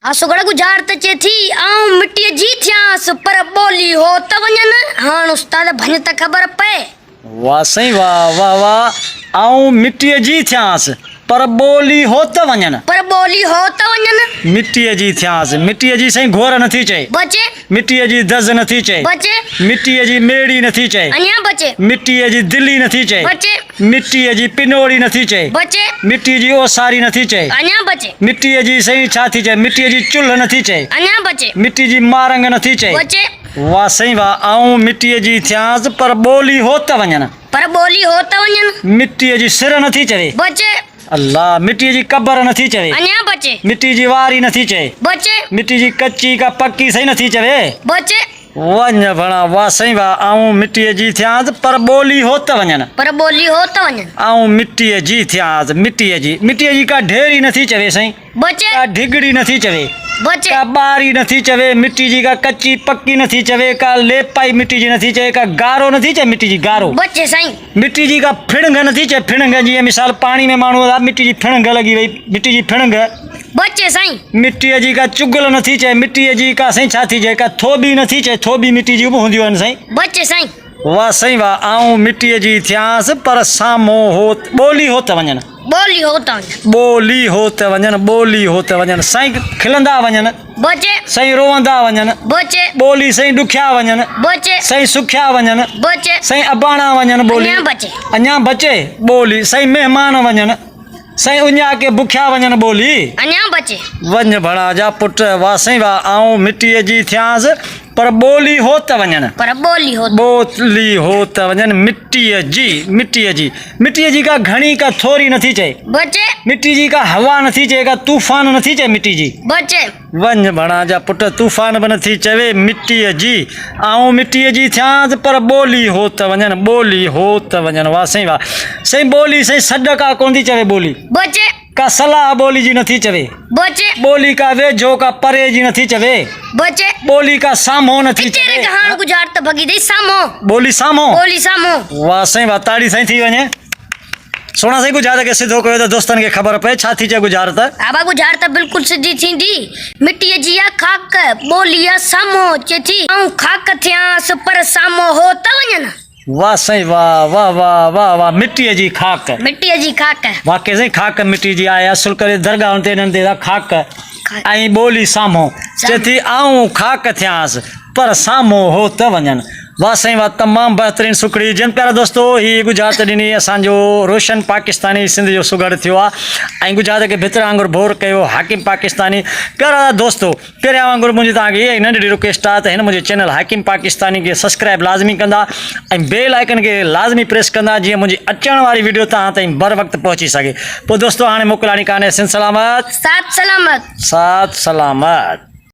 सुगड़ गुजार त चे थी आऊं मिट्टी जी थियास पर बोली हो त वञन हाण उस्ताद भन त ख़बर पए। वाह साईं वाह वाह वाह। आऊं मिट्टी जी थियास पर बोली हो त वञन पर बोली हो त वञन मिट्टी जी थियास। मिट्टी जी साईं घोर नथी चए, बचे मिट्टी जी दज़ नथी चए, बचे मिट्टी जी मेड़ी नथी चए, अञा बचे मिट्टी जी दिल्ली नथी चए, बचे मिट्टी जी पिनोड़ी नथी चए, बचे मिट्टी जी ओसारी नथी चए, अञा बचे मिट्टी जी साईं छा थी चए, मिट्टी जी चुल्ह नथी चए, अञा बचे मिट्टी जी मारंग नथी चए। बचे वाह साईं वाह। आऊं मिट्टी जी थियास पर बोली हो त वञन पर बोली हो त वञन मिट्टी जी सिर नथी चवे, बचे अल्लाह मिट्टी जी कबर नथी चवे, अञा बचे मिट्टी जी वारी नथी चए, बचे मिट्टी जी कच्ची का पक्की सही नथी चवे। बचे वञ भणा वाह साईं वाह। आऊं मिट्टी जी थियास पर बोली हो त वञन पर बोली हो त वञन आऊं मिट्टी जी थियास। मिट्टी जी का ढेरी नथी चवे साईं, बचे का ढिगड़ी नथी चवे, बचे का बारी नथी चवे, मिट्टी जी का कच्ची पक्की नथी चवे, का लेपाई मिट्टी जी नथी चवे, का गारो नथी चवे मिट्टी जी गारो, बचे साईं मिट्टी जी का फिणंग नथी चवे फिणंग। जीअं मिसाल पानी में माण्हू मिट्टी जी फिणंग लगी वई, मिट्टी जी फिणंग। बचे साईं मिट्टी जी का चुगल नथी चए, मिट्टी जी का साईं छा थी चए, का थोबी नथी चए, थोबी मिट्टी जी बि हूंदियूं आहिनि साईं। बचे साईं वाह साईं वाह। आऊं मिट्टी जी थियास पर साम्हूं हो बोली हो त वञन बोली हो त वञन बोली हो त वञन बोली हो त वञन। साईं खिलंदा वञन, बचे साईं रोवंदा वञन, बचे बोली साईं ॾुखिया वञन, बचे साईं सुखिया वञन, बचे साईं अबाणा वञन बोली अञा बचे अञा बचे बोली, साईं महिमान वञन, साईं उञा के बुखिया वञन बोली। अञा बचे वञ भणा जा पुट। वाह साईं वाह। आऊं मिट्टी जी थियास पर बोली हो त वञन पर बोली हो बोली हो त वञन मिट्टी जी का घणी का थोरी नथी चए, बचे मिट्टी जी का हवा नथी चए, का तूफान नथी चए मिट्टी जी। बचे वञ भणा जा पुट तूफान बि नथी चवे मिट्टी जी। आऊं मिट्टी जी थियास पर बोली हो त वञन बोली हो त वञन। वाह साईं वाह। साईं बोली साईं सॾ का कोन थी चवे बोली, बचे का सलाह बोली जी नथी चवे, बचे बोली का वेझो का परे जी नथी चवे, बचे बोली का साम्हूं नथी तेरे चवे, कहाण गुजार त भगी दई सामो बोली साम्हूं। बोली सामो वाह साईं वाह। ताड़ी साईं थी वञे। सोना साईं गुजार के सिधो कयो त दोस्तनि खे ख़बर पए छा थी चए गुजार त। आबा गुजार त बिल्कुल सिधी थींदी। मिट्टी जी आ खाक बोली आ सामो चे थी आऊं खाक थियास पर सामो हो त वञन। वाह साईं वाह वाह वाह वाह वाह। मिट्टी जी खाक, मिट्टी जी खाक वाकई साईं खाक मिट्टी जी आहे। असुल करे दरगाह ते इन्हनि ते खाक ऐं बोली साम्हूं चे थी आऊं खाक थियास पर साम्हूं हो त वञन। वाह साईं वाह। तमामु बहितरीनु सुखड़ी। जिन प्यारा दोस्तो ही गुजरात ॾिनी असांजो रोशन पाकिस्तानी सिंध जो सुगड़ थियो आहे ऐं गुजरात खे भितर वांगुरु बोर कयो हाकिम पाकिस्तानी। प्यारा दोस्तो पहिरियां वांगुरु मुंहिंजी तव्हांखे इहा नंढड़ी रिक्वेस्ट आहे त हिन मुंहिंजे चैनल हाकिम पाकिस्तानी खे सब्सक्राइब लाज़मी कंदा ऐं बेल आइकन खे लाज़मी प्रेस कंदा जीअं मुंहिंजी अचण वारी वीडियो तव्हां ताईं बर वक़्तु पहुची सघे। पोइ दोस्तो हाणे मोकिलाणी कान्हे। सिंध सलामत साथ सलामत साथ सलामत।